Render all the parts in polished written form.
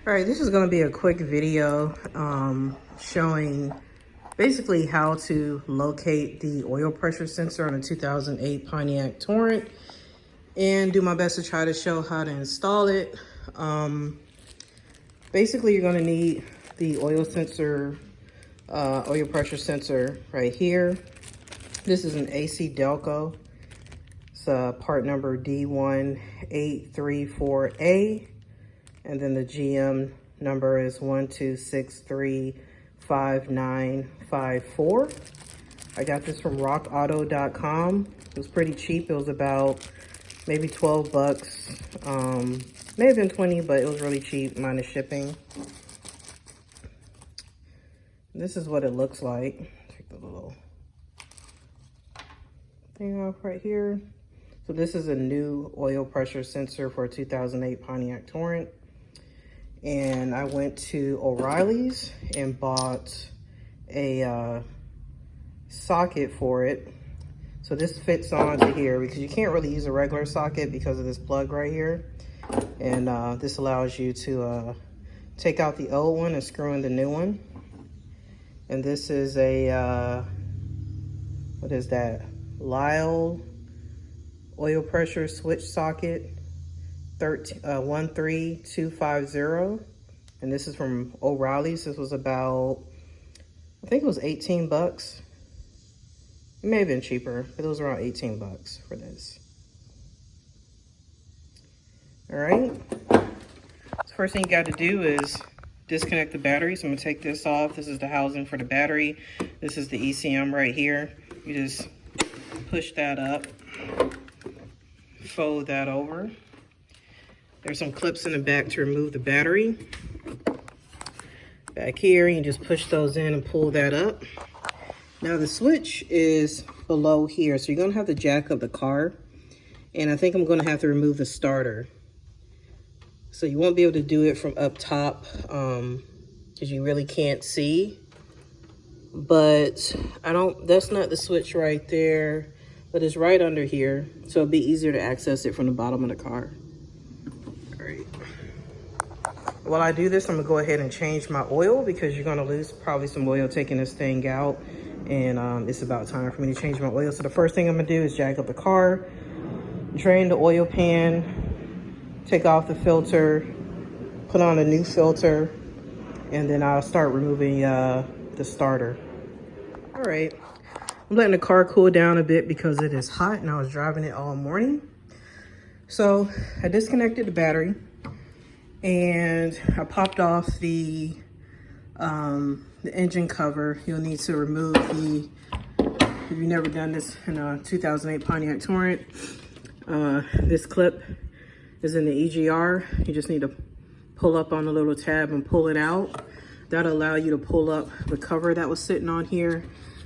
All right, this is going to be a quick video showing basically how to locate the oil pressure sensor on a 2008 Pontiac Torrent and do my best to try to show how to install it. Basically, you're going to need the oil pressure sensor right here. This is an ACDelco. It's part number D1834A. And then the GM number is 12635954. I got this from rockauto.com. It was pretty cheap. It was about maybe 12 bucks. May have been 20, but it was really cheap minus shipping. This is what it looks like. Take the little thing off right here. So this is a new oil pressure sensor for a 2008 Pontiac Torrent. And I went to OReilys and bought a socket for it. So this fits onto here because you can't really use a regular socket because of this plug right here. And this allows you to take out the old one and screw in the new one. And this is a, what is that? Lyle oil pressure switch socket. 13250, and this is from OReilys. This was about, I think it was 18 bucks. It may have been cheaper, but it was around 18 bucks for this. All right, so first thing you got to do is disconnect the battery. So I'm gonna take this off. This is the housing for the battery. This is the ECM right here. You just push that up, fold that over. There's some clips in the back to remove the battery. Back here, you just push those in and pull that up. Now the switch is below here, so you're gonna have to jack up the car. And I think I'm gonna have to remove the starter. So you won't be able to do it from up top because you really can't see. But that's not the switch right there, but it's right under here. So it'll be easier to access it from the bottom of the car. While I do this, I'm gonna go ahead and change my oil because you're gonna lose probably some oil taking this thing out, and it's about time for me to change my oil. So the first thing I'm gonna do is jack up the car, drain the oil pan, take off the filter, put on a new filter, and then I'll start removing the starter. All right, I'm letting the car cool down a bit because it is hot and I was driving it all morning. So I disconnected the battery. And I popped off the engine cover. You'll need to remove if you've never done this in a 2008 Pontiac Torrent, this clip is in the EGR. You just need to pull up on the little tab and pull it out. That'll allow you to pull up the cover that was sitting on here.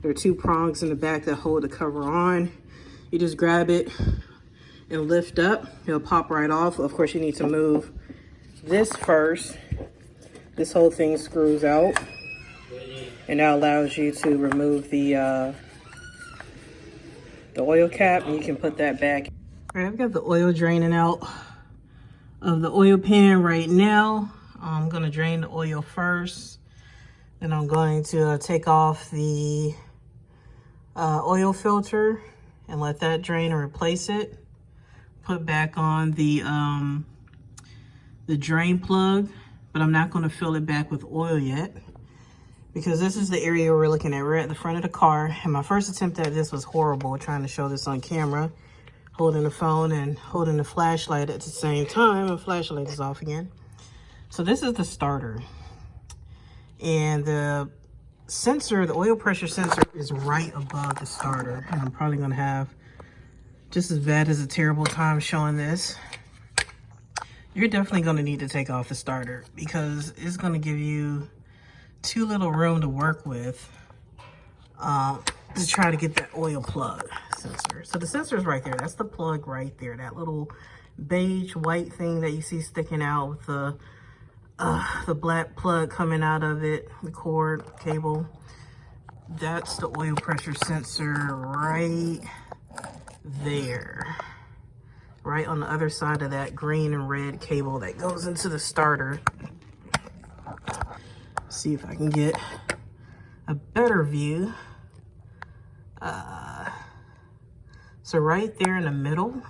There are two prongs in the back that hold the cover on. You just grab it and lift up. It'll pop right off. Of course, you need to move this first. This whole thing screws out, and that allows you to remove the oil cap, and you can put that back. All right, I've got the oil draining out of the oil pan right now. I'm gonna drain the oil first, then I'm going to take off the oil filter and let that drain and replace it. Put back on the drain plug, but I'm not going to fill it back with oil yet because this is the area we're looking at. We're at the front of the car, and my first attempt at this was horrible, trying to show this on camera, holding the phone and holding the flashlight at the same time, and flashlight is off again. So this is the starter, and the sensor, the oil pressure sensor, is right above the starter, and I'm probably going to have just as bad as a terrible time showing this. You're definitely going to need to take off the starter because it's going to give you too little room to work with to try to get that oil plug sensor. So the sensor is right there. That's the plug right there. That little beige white thing that you see sticking out with the black plug coming out of it, the cord cable. That's the oil pressure sensor right there. right on the other side of that green and red cable that goes into the starter. See if I can get a better view. So right there in the middle,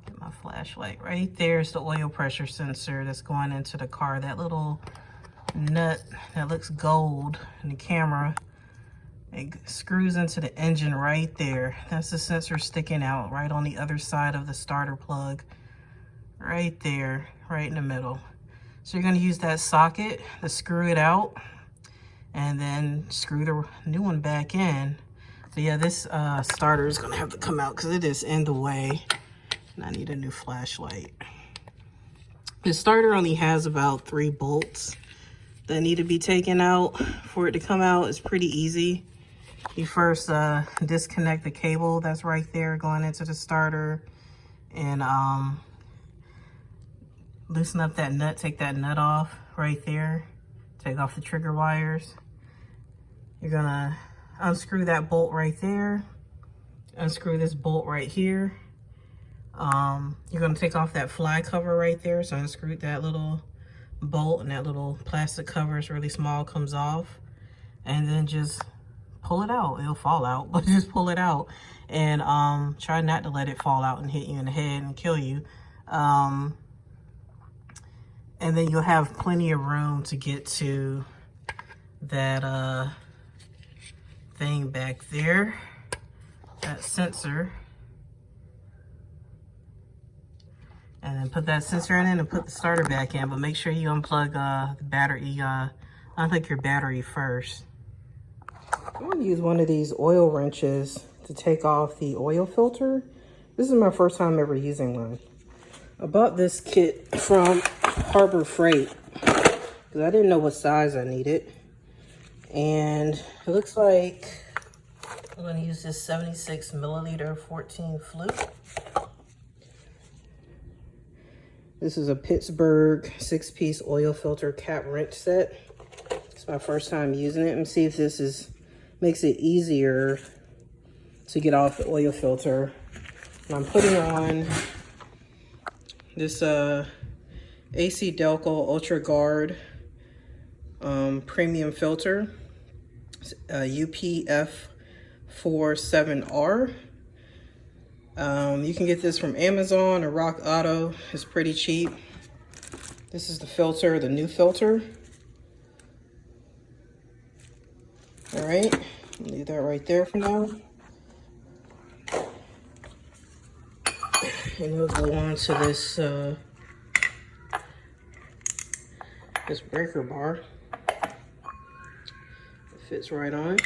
get my flashlight, right there's the oil pressure sensor that's going into the car. That little nut that looks gold in the camera, it screws into the engine right there. That's the sensor sticking out right on the other side of the starter plug. Right there, right in the middle. So you're gonna use that socket to screw it out and then screw the new one back in. But yeah, this starter is gonna have to come out because it is in the way. And I need a new flashlight. The starter only has about 3 bolts that need to be taken out. For it to come out, it's pretty easy. You first disconnect the cable that's right there going into the starter, and loosen up that nut, take that nut off right there, take off the trigger wires. You're gonna unscrew that bolt right there, unscrew this bolt right here. You're gonna take off that fly cover right there, so unscrew that little bolt, and that little plastic cover is really small, comes off, and then just pull it out. It'll fall out, but just pull it out, and try not to let it fall out and hit you in the head and kill you. And then you'll have plenty of room to get to that thing back there, that sensor. And then put that sensor in and put the starter back in, but make sure you unplug the battery, unplug your battery first. I'm gonna use one of these oil wrenches to take off the oil filter. This is my first time ever using one. I bought this kit from Harbor Freight because I didn't know what size I needed. And it looks like I'm gonna use this 76 milliliter 14 flute. This is a Pittsburgh 6-piece oil filter cap wrench set. It's my first time using it. Let me see if this makes it easier to get off the oil filter. And I'm putting on this ACDelco Ultra Guard premium filter, UPF47R. You can get this from Amazon or Rock Auto. It's pretty cheap. This is the filter, the new filter. All right, leave that right there for now. And we'll go on to this this breaker bar. It fits right on.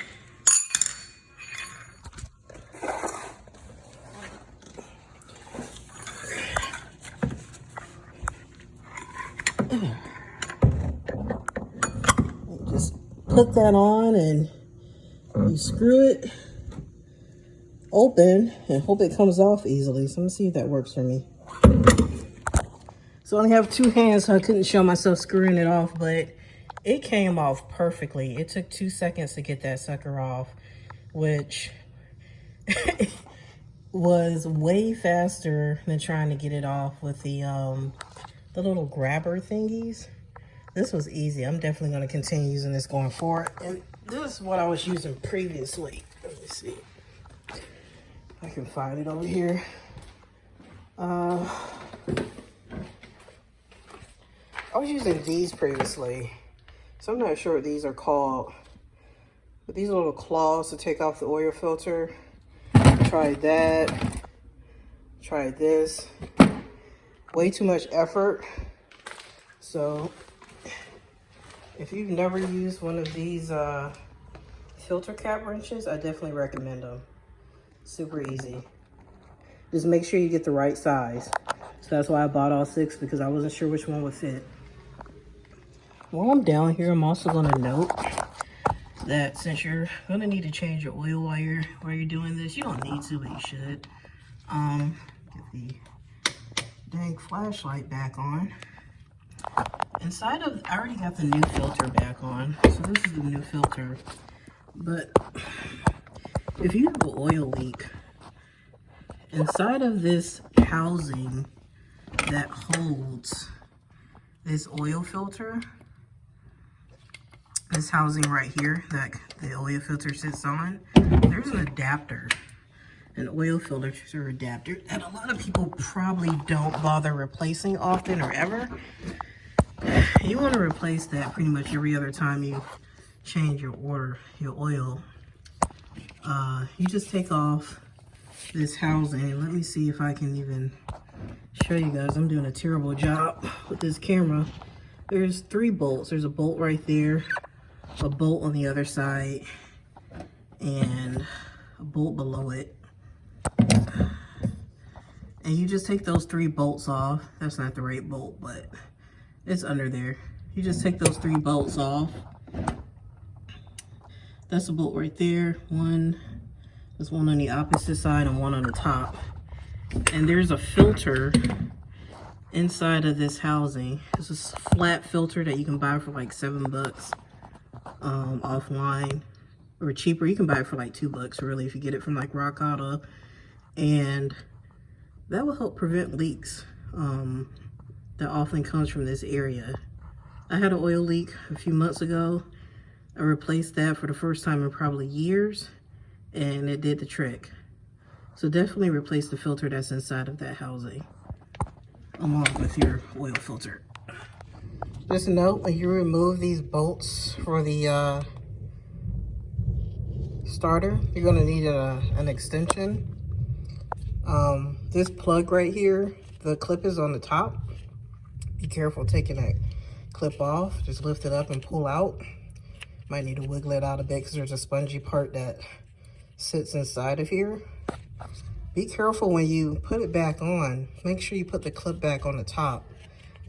Just put that on and you screw it open and hope it comes off easily. So let me see if that works for me. So I only have 2 hands, so I couldn't show myself screwing it off, but it came off perfectly. It took 2 seconds to get that sucker off, which was way faster than trying to get it off with the little grabber thingies. This was easy. I'm definitely going to continue using this going forward. And this is what I was using previously. Let me see. I can find it over here. I was using these previously, so I'm not sure what these are called. But these little claws to take off the oil filter. Tried that. Tried this. Way too much effort. So if you've never used one of these filter cap wrenches, I definitely recommend them. Super easy. Just make sure you get the right size. So that's why I bought all 6, because I wasn't sure which one would fit. While I'm down here, I'm also going to note that since you're going to need to change your oil while you're doing this, you don't need to, but you should. Get the dang flashlight back on. Inside of, I already got the new filter back on, so this is the new filter. But if you have an oil leak, inside of this housing that holds this oil filter, this housing right here that the oil filter sits on, there's an adapter, an oil filter adapter that a lot of people probably don't bother replacing often or ever. You want to replace that pretty much every other time you change your oil. You just take off this housing. Let me see if I can even show you guys. I'm doing a terrible job with this camera. There's 3 bolts. There's a bolt right there, a bolt on the other side, and a bolt below it. And you just take those 3 bolts off. That's not the right bolt, but it's under there. You just take those 3 bolts off. That's a bolt right there. There's one on the opposite side and one on the top. And there's a filter inside of this housing. It's a flat filter that you can buy for like $7 offline, or cheaper. You can buy it for like $2 really if you get it from like Rock Auto, and that will help prevent leaks that often comes from this area. I had an oil leak a few months ago. I replaced that for the first time in probably years, and it did the trick. So definitely replace the filter that's inside of that housing along with your oil filter. Just note, when you remove these bolts for the starter, you're going to need an extension. This plug right here, the clip is on the top. Be careful taking that clip off. Just lift it up and pull out. Might need to wiggle it out a bit because there's a spongy part that sits inside of here. Be careful when you put it back on. Make sure you put the clip back on the top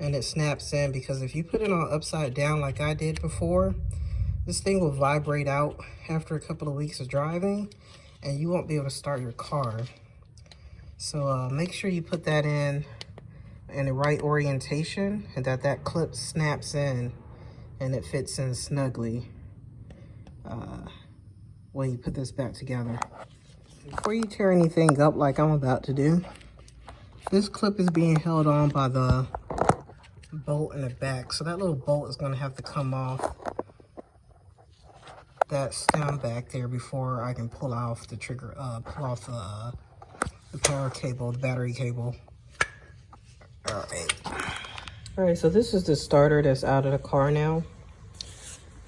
and it snaps in, because if you put it on upside down like I did before, this thing will vibrate out after a couple of weeks of driving and you won't be able to start your car. So make sure you put that in the right orientation and that clip snaps in and it fits in snugly when you put this back together. Before you tear anything up like I'm about to do, this clip is being held on by the bolt in the back. So that little bolt is going to have to come off that stem back there before I can pull off the trigger, pull off the power cable, the battery cable. All right, so this is the starter that's out of the car now.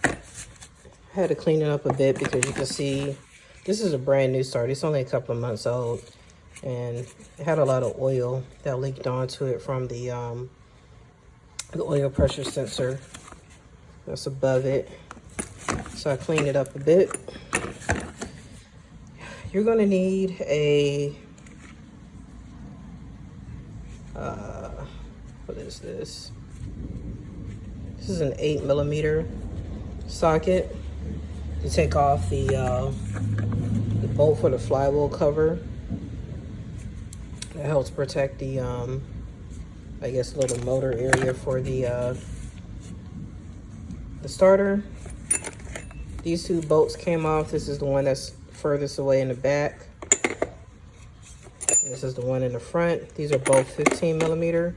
I had to clean it up a bit because you can see this is a brand new starter. It's only a couple of months old, and it had a lot of oil that leaked onto it from the oil pressure sensor that's above it. So I cleaned it up a bit. You're going to need a what is this? This is an 8mm socket to take off the bolt for the flywheel cover. That helps protect the I guess little motor area for the starter. These 2 bolts came off. This is the one that's furthest away in the back. This is the one in the front. These are both 15mm. You're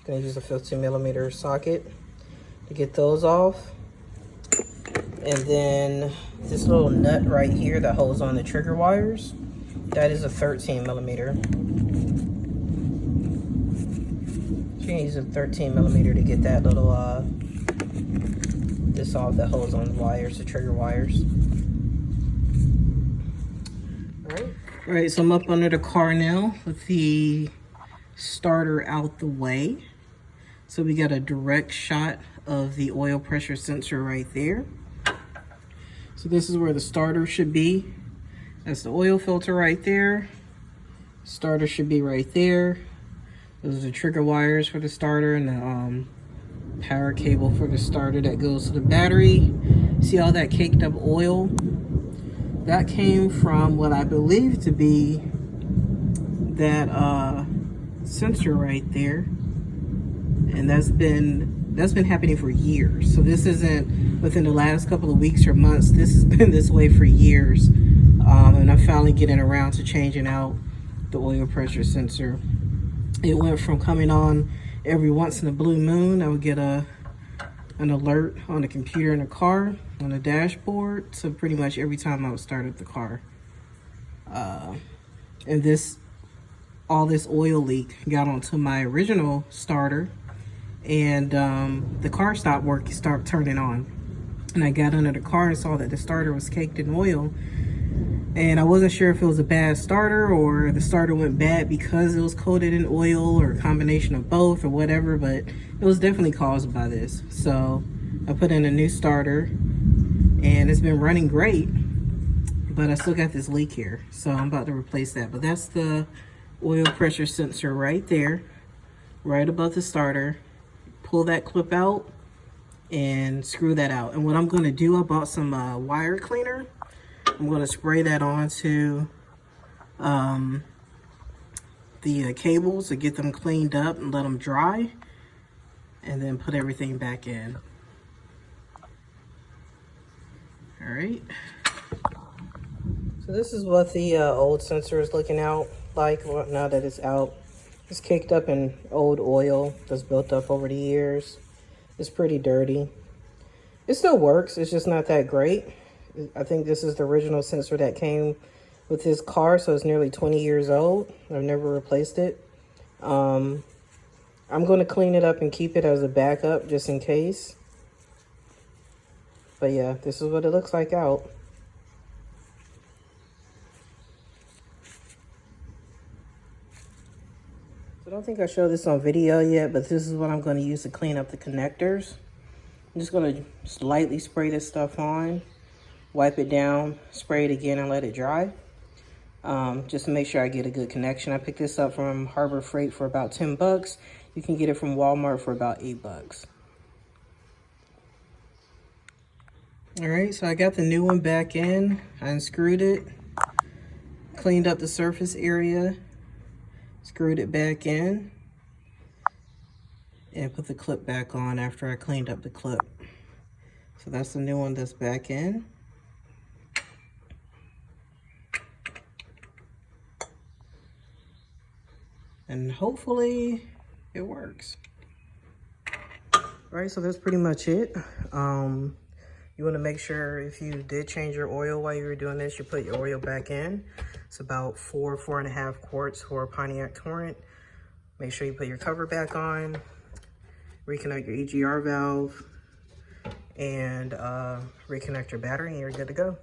going to use a 15mm socket to get those off. And then this little nut right here that holds on the trigger wires, that is a 13mm. So you can use a 13mm to get that little this off that holds on the wires, the trigger wires. All right, so I'm up under the car now with the starter out the way. So we got a direct shot of the oil pressure sensor right there. So this is where the starter should be. That's the oil filter right there. Starter should be right there. Those are the trigger wires for the starter and the power cable for the starter that goes to the battery. See all that caked up oil? That came from what I believe to be that sensor right there. And that's been happening for years. So this isn't within the last couple of weeks or months. This has been this way for years. And I'm finally getting around to changing out the oil pressure sensor. It went from coming on every once in a blue moon. I would get a an alert on the computer in the car, on the dashboard. So pretty much every time I would start up the car. And all this oil leak got onto my original starter, and the car stopped turning on. And I got under the car and saw that the starter was caked in oil. And I wasn't sure if it was a bad starter or the starter went bad because it was coated in oil, or a combination of both, or whatever, but it was definitely caused by this. So I put in a new starter and it's been running great, but I still got this leak here. So I'm about to replace that. But that's the oil pressure sensor right there, right above the starter. Pull that clip out and screw that out. And what I'm going to do, I bought some wire cleaner. I'm going to spray that onto the cables to get them cleaned up and let them dry, and then put everything back in. All right. So this is what the old sensor is looking out like now that it's out. It's caked up in old oil that's built up over the years. It's pretty dirty. It still works, it's just not that great. I think this is the original sensor that came with this car, so it's nearly 20 years old. I've never replaced it. I'm going to clean it up and keep it as a backup just in case. But yeah, this is what it looks like out. So I don't think I showed this on video yet, but this is what I'm going to use to clean up the connectors. I'm just going to lightly spray this stuff on, wipe it down, spray it again, and let it dry. Just to make sure I get a good connection. I picked this up from Harbor Freight for about 10 bucks. You can get it from Walmart for about 8 bucks. All right, so I got the new one back in. I unscrewed it, cleaned up the surface area, screwed it back in, and put the clip back on after I cleaned up the clip. So that's the new one that's back in. And hopefully it works. All right, so that's pretty much it. You want to make sure if you did change your oil while you were doing this, you put your oil back in. It's about 4.5 quarts for a Pontiac Torrent. Make sure you put your cover back on, reconnect your EGR valve, and reconnect your battery, and you're good to go.